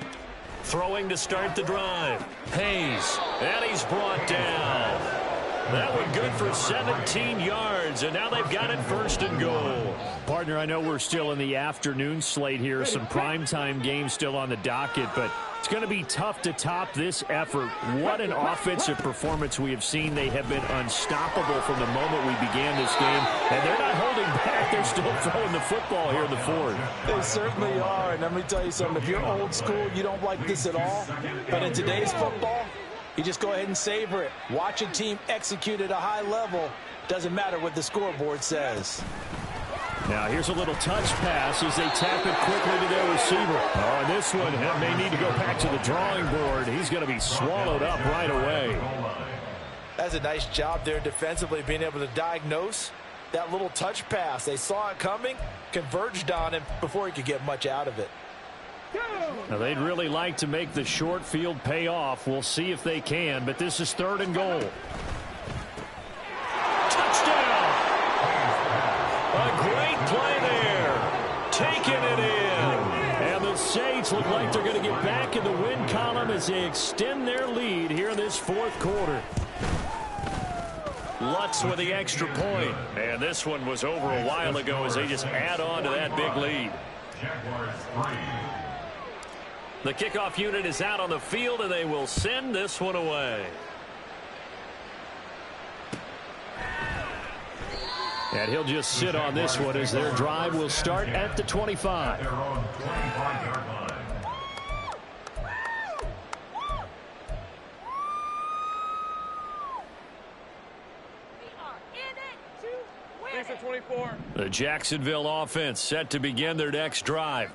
Throwing to start the drive. Hayes. And he's brought down. That one good for 17 yards, and now they've got it 1st and goal. Partner, I know we're still in the afternoon slate here. Some primetime games still on the docket, but it's going to be tough to top this effort. What an offensive performance we have seen. They have been unstoppable from the moment we began this game, and they're not holding back. They're still throwing the football here in the fourth. They certainly are, and let me tell you something. If you're old school, you don't like this at all. But in today's football, you just go ahead and savor it. Watch a team execute at a high level. Doesn't matter what the scoreboard says. Now here's a little touch pass as they tap it quickly to their receiver. Oh, and this one may need to go back to the drawing board. He's going to be swallowed up right away. That's a nice job there defensively, being able to diagnose that little touch pass. They saw it coming, converged on him before he could get much out of it. Now they'd really like to make the short field pay off. We'll see if they can, but this is 3rd and goal. Touchdown! A great play there. Taking it in. And the Saints look like they're going to get back in the win column as they extend their lead here in this 4th quarter. Lutz with the extra point. And this one was over a while ago as they just add on to that big lead. Jaguars 3. The kickoff unit is out on the field, and they will send this one away. And he'll just sit on this one as their drive will start at the 25. Their own 25-yard line. Thanks for 24. The Jacksonville offense set to begin their next drive.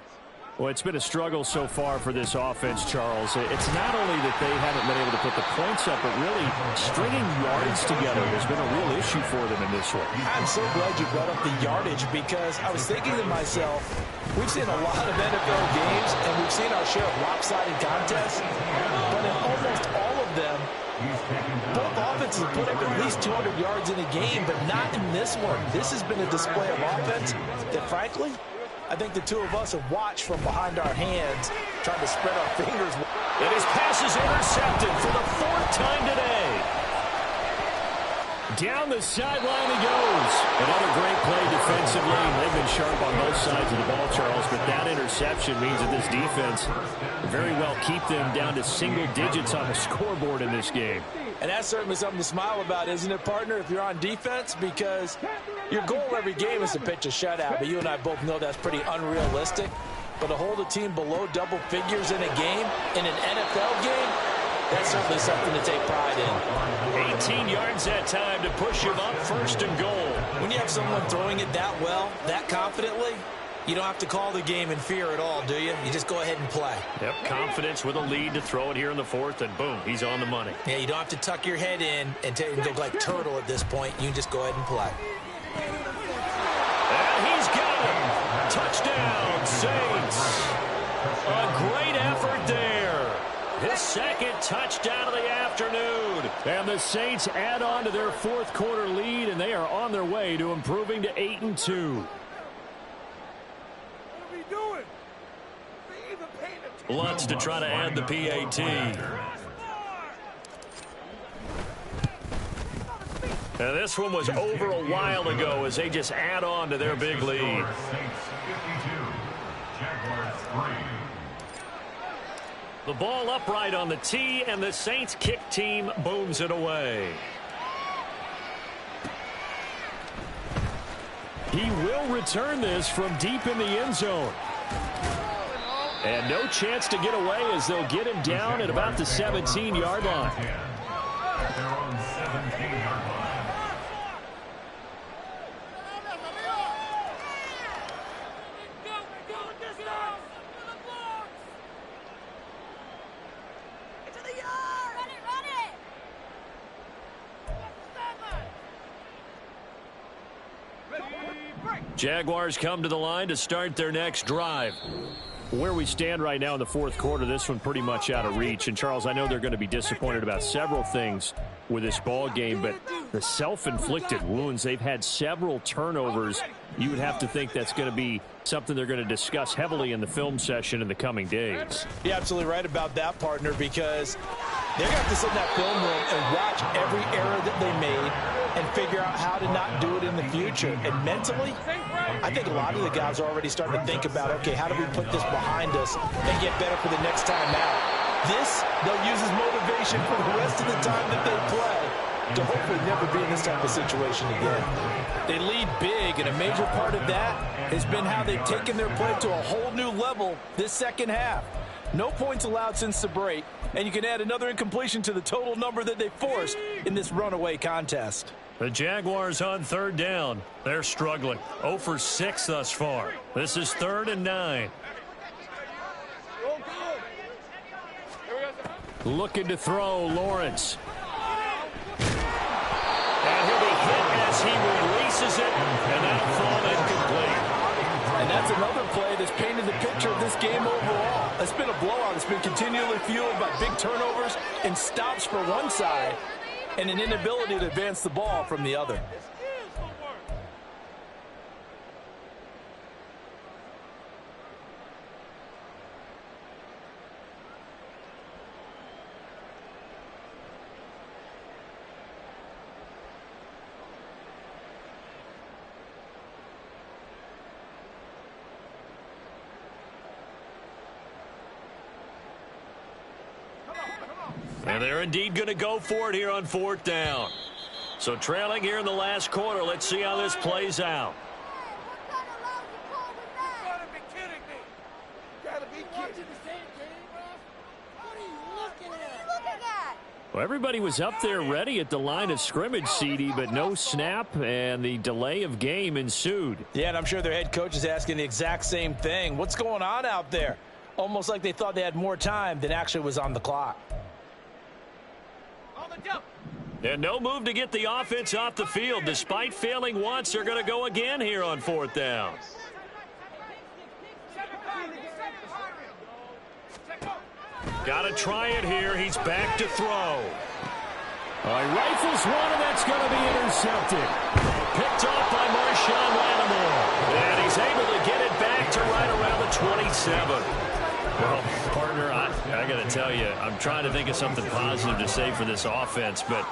Well, it's been a struggle so far for this offense, Charles. It's not only that they haven't been able to put the points up, but really stringing yards together has been a real issue for them in this one. I'm so glad you brought up the yardage, because I was thinking to myself, we've seen a lot of NFL games, and we've seen our share of lopsided contests, but in almost all of them, both offenses have put up at least 200 yards in a game, but not in this one. This has been a display of offense that, frankly, I think the two of us have watched from behind our hands, trying to spread our fingers. And his pass is intercepted for the 4th time today. Down the sideline he goes. Another great play defensively. They've been sharp on both sides of the ball, Charles, but that interception means that this defense very well keep them down to single digits on the scoreboard in this game. And that's certainly something to smile about, isn't it, partner, if you're on defense? Because your goal every game is to pitch a shutout, but you and I both know that's pretty unrealistic. But to hold a team below double figures in a game, in an NFL game, that's certainly something to take pride in. 18 yards that time to push him up 1st and goal. When you have someone throwing it that well, that confidently, you don't have to call the game in fear at all, do you? You just go ahead and play. Yep, confidence with a lead to throw it here in the 4th, and boom, he's on the money. Yeah, you don't have to tuck your head in and go like turtle at this point. You can just go ahead and play. And he's got him. Touchdown, Saints. A great effort there. His 2nd touchdown of the afternoon. And the Saints add on to their 4th quarter lead, and they are on their way to improving to 8-2. Lutz to try to add the PAT. And this one was over a while ago as they just add on to their big lead. Saints 52. Jaguars 3. The ball upright on the tee, and the Saints kick team booms it away. He will return this from deep in the end zone. And no chance to get away as they'll get him down at about the 17-yard line. They're on 17-yard line. Jaguars come to the line to start their next drive. Where we stand right now in the fourth quarter, this one pretty much out of reach. And, Charles, I know they're going to be disappointed about several things with this ball game, but the self-inflicted wounds, they've had several turnovers. You would have to think that's going to be something they're going to discuss heavily in the film session in the coming days. You're absolutely right about that, partner, because they're going to have to sit in that film room and watch every error that they made and figure out how to not do it in the future. And mentally, I think a lot of the guys are already starting to think about, okay, how do we put this behind us and get better for the next time out? This, they'll use as motivation for the rest of the time that they play to hopefully never be in this type of situation again. They lead big, and a major part of that has been how they've taken their play to a whole new level this second half. No points allowed since the break, and you can add another incompletion to the total number that they forced in this runaway contest. The Jaguars on third down. They're struggling. 0 for 6 thus far. This is 3rd and 9. Looking to throw, Lawrence. And he'll be hit as he releases it, and that'll fall incomplete. And that's another play that's painted the picture of this game overall. It's been a blowout. It's been continually fueled by big turnovers and stops for one side and an inability to advance the ball from the other. And they're indeed going to go for it here on 4th down. So trailing here in the last quarter. Let's see how this plays out. Well, everybody was up there ready at the line of scrimmage, CD, but no snap, and the delay of game ensued. Yeah, and I'm sure their head coach is asking the exact same thing. What's going on out there? Almost like they thought they had more time than actually was on the clock. And no move to get the offense off the field. Despite failing once, they're going to go again here on 4th down. Got to try it here. He's back to throw. All right, rifles one, and that's going to be intercepted. Picked off by Marshawn Lattimore. And he's able to get it back to right around the 27. Well, partner, I got to tell you, I'm trying to think of something positive to say for this offense, but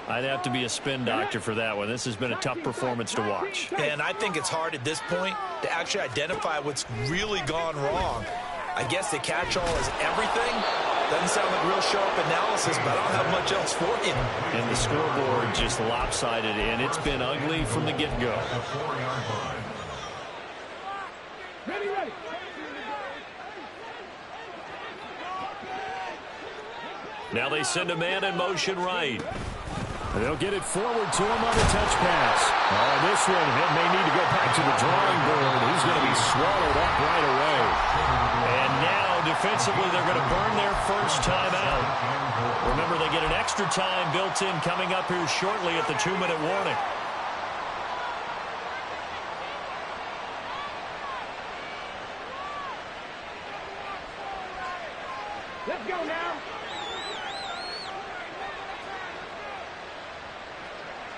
I'd have to be a spin doctor for that one. This has been a tough performance to watch. And I think it's hard at this point to actually identify what's really gone wrong. I guess the catch-all is everything. Doesn't sound like real sharp analysis, but I don't have much else for you. And the scoreboard just lopsided, and it's been ugly from the get-go. Ready. Now they send a man in motion right. They'll get it forward to him on the touch pass. This one, it may need to go back to the drawing board. He's going to be swallowed up right away. And now, defensively, they're going to burn their first time out. Remember, they get an extra time built in coming up here shortly at the 2-minute warning. Let's go now.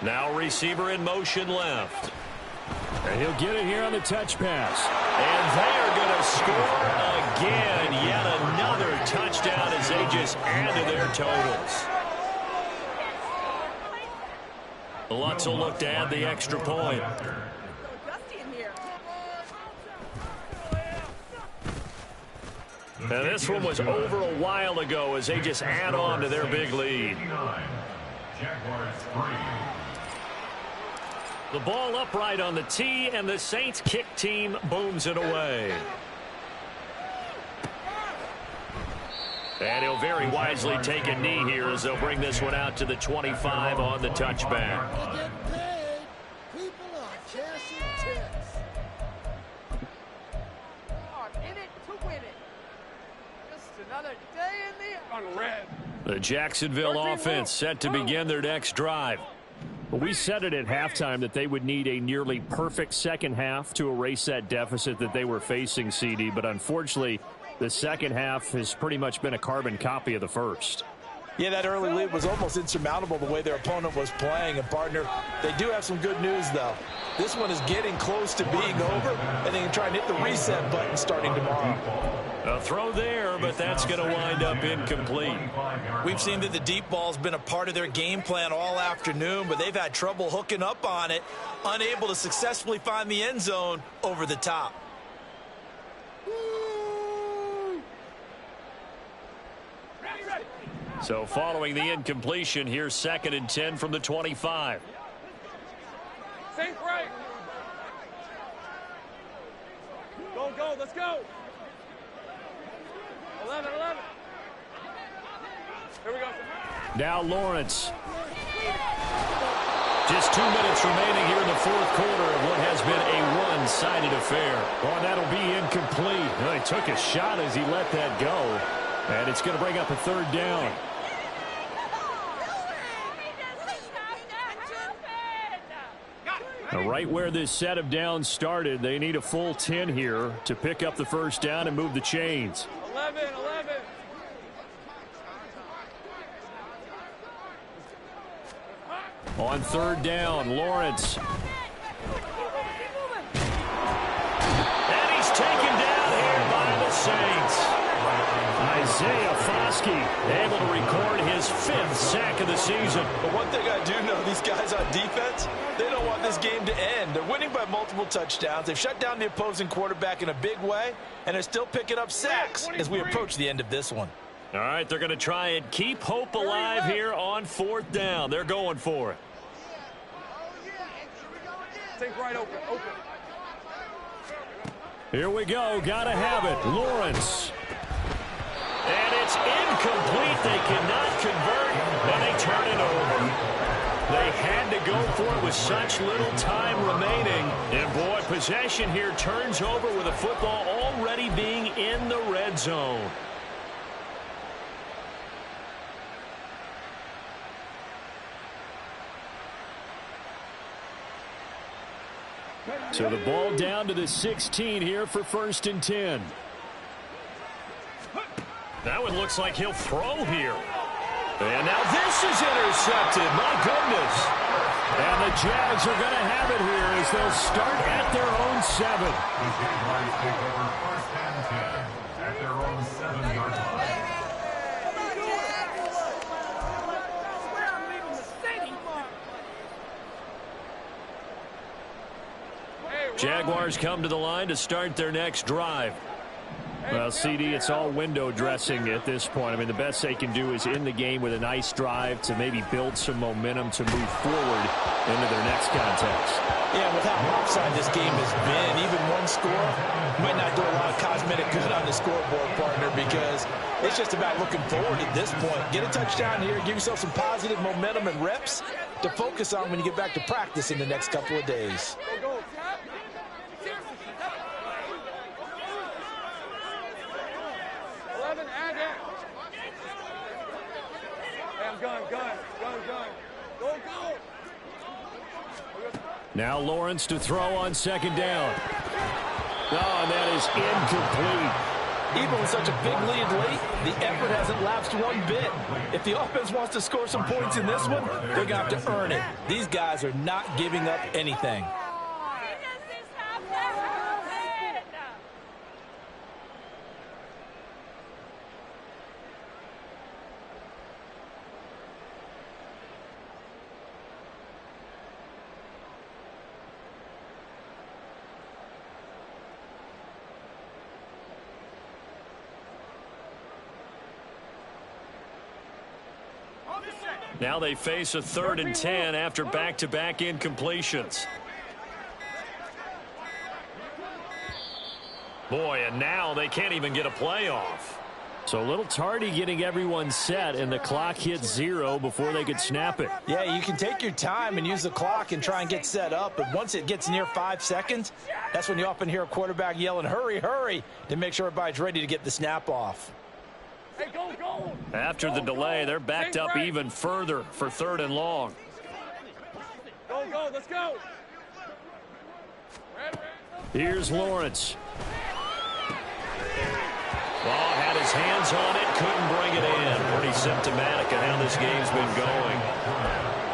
Now receiver in motion left. And he'll get it here on the touch pass. And they're going to score again. Yet another touchdown as they just add to their totals. Lutz will look to add the extra point. And this one was over a while ago as they just add on to their big lead. Jaguars 3. The ball upright on the tee, and the Saints kick team booms it away. And he'll very wisely take a knee here as they'll bring this one out to the 25 on the touchback. The Jacksonville offense set to begin their next drive. We said it at halftime that they would need a nearly perfect second half to erase that deficit that they were facing, CD. But unfortunately, the second half has pretty much been a carbon copy of the first. Yeah, that early lead was almost insurmountable the way their opponent was playing. And, partner, they do have some good news, though. This one is getting close to being over, and they can try and hit the reset button starting tomorrow. A throw there, but that's going to wind up incomplete. We've seen that the deep ball's been a part of their game plan all afternoon, but they've had trouble hooking up on it, unable to successfully find the end zone over the top. So following the incompletion, here's 2nd and 10 from the 25. Sink right. Go, let's go. 11. Here we go. Now Lawrence. Just 2 minutes remaining here in the fourth quarter of what has been a one-sided affair. Oh, that'll be incomplete. Well, he took a shot as he let that go. And it's going to bring up a 3rd down. Now, right where this set of downs started, they need a full 10 here to pick up the first down and move the chains. 11. On 3rd down, Lawrence. And he's taken down here by the Saints. Isaiah Foskey able to record his 5th sack of the season. But one thing I do know, these guys on defense, they don't want this game to end. They're winning by multiple touchdowns. They've shut down the opposing quarterback in a big way, and they're still picking up sacks as we approach the end of this one. All right, they're going to try and keep hope alive here on 4th down. They're going for it. Sink right open. Here we go. Got to have it. Lawrence. And it's incomplete. They cannot convert, and they turn it over. They had to go for it with such little time remaining. And, boy, possession here turns over with a football already being in the red zone. So the ball down to the 16 here for 1st and 10. That one looks like he'll throw here. And now this is intercepted. My goodness. And the Jags are going to have it here as they'll start at their own 7. The Jaguars take over 1st and 10 at their own 7-yard line. Jaguars come to the line to start their next drive. Well, CD, it's all window dressing at this point. I mean, the best they can do is in the game with a nice drive to maybe build some momentum to move forward into their next contest. Yeah, with how lopsided this game has been, even one score might not do a lot of cosmetic good on the scoreboard, partner, because it's just about looking forward at this point. Get a touchdown here, give yourself some positive momentum and reps to focus on when you get back to practice in the next couple of days. Go. 11, add that. Gun. Go. Now Lawrence to throw on 2nd down. Oh, and that is incomplete. Even with such a big lead late, the effort hasn't lapsed one bit. If the offense wants to score some points in this one, they're going to have to earn it. These guys are not giving up anything. Now they face a 3rd and 10 after back-to-back incompletions. Boy, and now they can't even get a play off. So a little tardy getting everyone set, and the clock hit 0 before they could snap it. Yeah, you can take your time and use the clock and try and get set up, but once it gets near 5 seconds, that's when you often hear a quarterback yelling, hurry, hurry, to make sure everybody's ready to get the snap off. Hey, go, go. After the delay, they're backed up even further for 3rd and long. Go, go, let's go. Here's Lawrence. Ball had his hands on it, couldn't bring it in. Pretty symptomatic of how this game's been going.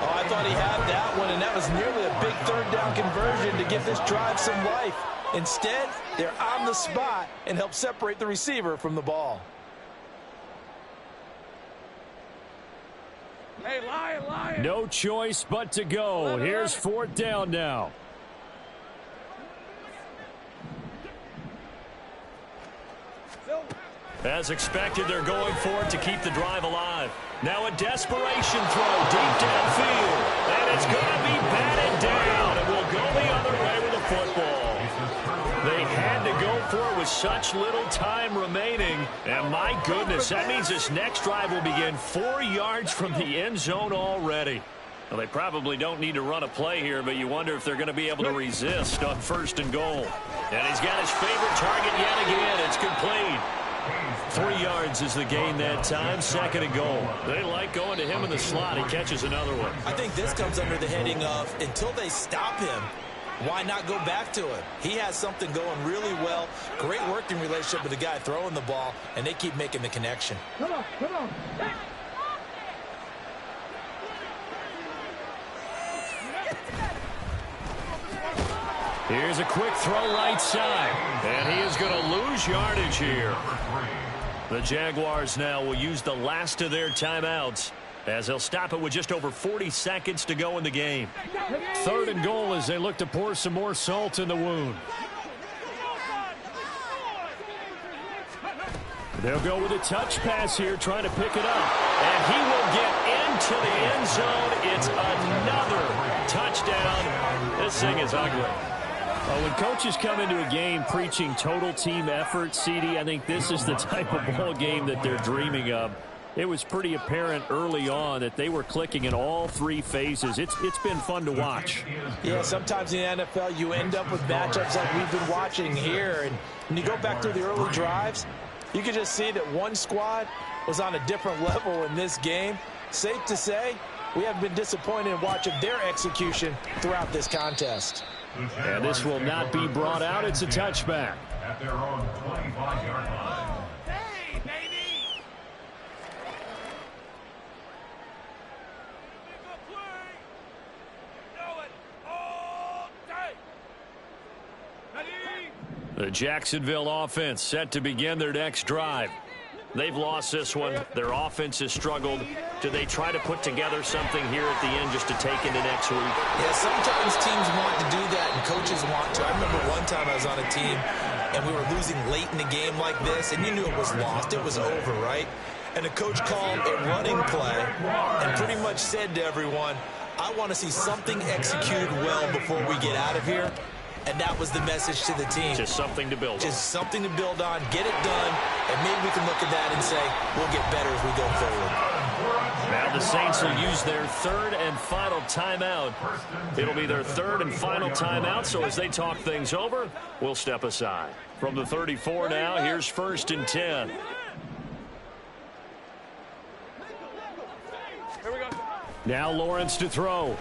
Oh, I thought he had that one, and that was nearly a big 3rd down conversion to give this drive some life. Instead, they're on the spot and help separate the receiver from the ball. Hey, Lion. No choice but to go. Here's 4th down now. As expected, they're going for it to keep the drive alive. Now a desperation throw deep downfield. And it's going to be batted down. It will go the other way with the football. They had to go for it with such little time remaining. And my goodness, that means this next drive will begin 4 yards from the end zone already. Well, they probably don't need to run a play here, but you wonder if they're going to be able to resist on 1st and goal. And he's got his favorite target yet again. It's complete. 3 yards is the gain that time. 2nd and goal. They like going to him in the slot. He catches another one. I think this comes under the heading of until they stop him, why not go back to it? He has something going really well. Great working relationship with the guy throwing the ball, and they keep making the connection. Come on. Here's a quick throw right side. And he is going to lose yardage here. The Jaguars now will use the last of their timeouts as they'll stop it with just over 40 seconds to go in the game. 3rd and goal as they look to pour some more salt in the wound. They'll go with a touch pass here, trying to pick it up. And he will get into the end zone. It's another touchdown. This thing is ugly. When coaches come into a game preaching total team effort, CD, I think this is the type of ball game that they're dreaming of. It was pretty apparent early on that they were clicking in all 3 phases. It's been fun to watch. Yeah, sometimes in the NFL you end up with matchups like we've been watching here. And when you go back through the early drives, you can just see that one squad was on a different level in this game. Safe to say, we haven't been disappointed in watching their execution throughout this contest. And this will not be brought out. It's a touchback. At their own 25-yard line. Hey, baby. The Jacksonville offense set to begin their next drive. They've lost this one. Their offense has struggled. Do they try to put together something here at the end just to take into next week? Yeah, sometimes teams want to do that and coaches want to. I remember one time I was on a team and we were losing late in the game like this, and you knew it was lost. It was over, right? And the coach called a running play and pretty much said to everyone, I want to see something executed well before we get out of here. And that was the message to the team. Just something to build on. Just something to build on, get it done, and maybe we can look at that and say, we'll get better as we go forward. Now the Saints will use their 3rd and final timeout. It'll be their 3rd and final timeout, so as they talk things over, we'll step aside. From the 34 now, here's 1st and 10. Here we go. Now Lawrence to throw.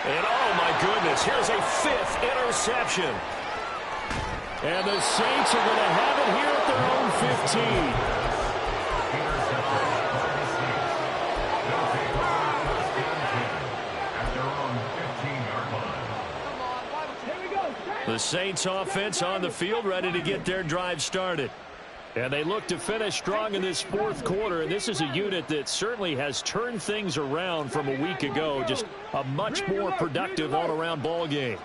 And oh my goodness, here's a 5th interception. And the Saints are going to have it here at their own 15. The Saints offense on the field ready to get their drive started. And they look to finish strong in this 4th quarter. And this is a unit that certainly has turned things around from a week ago. Just a much more productive all-around ball game.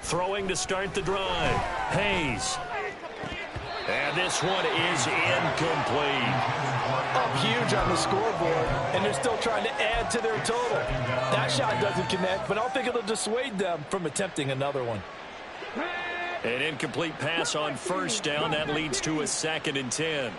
Throwing to start the drive. Hayes. And this one is incomplete. up huge on the scoreboard, and they're still trying to add to their total. That shot doesn't connect, but I don't think it'll dissuade them from attempting another one. An incomplete pass on first down. That leads to a 2nd and 10.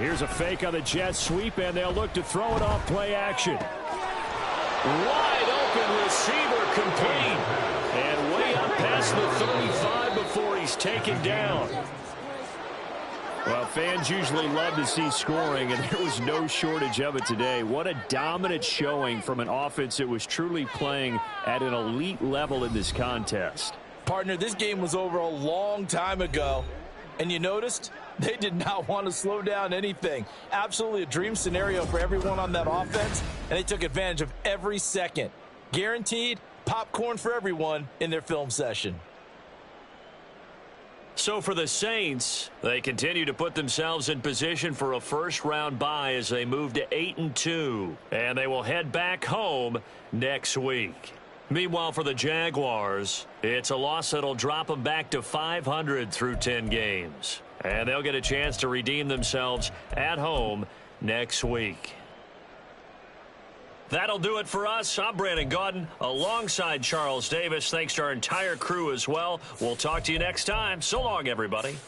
Here's a fake on the jet sweep, and they'll look to throw it off play action. Wide open receiver complete. And way up past the 35 before he's taken down. Well, fans usually love to see scoring, and there was no shortage of it today. What a dominant showing from an offense that was truly playing at an elite level in this contest. Partner, this game was over a long time ago, and you noticed they did not want to slow down anything. Absolutely a dream scenario for everyone on that offense, and they took advantage of every second. Guaranteed popcorn for everyone in their film session. So for the Saints, they continue to put themselves in position for a first-round bye as they move to 8-2, and they will head back home next week. Meanwhile, for the Jaguars, it's a loss that'll drop them back to 500 through 10 games, and they'll get a chance to redeem themselves at home next week. That'll do it for us. I'm Brandon Gaudin alongside Charles Davis. Thanks to our entire crew as well. We'll talk to you next time. So long, everybody.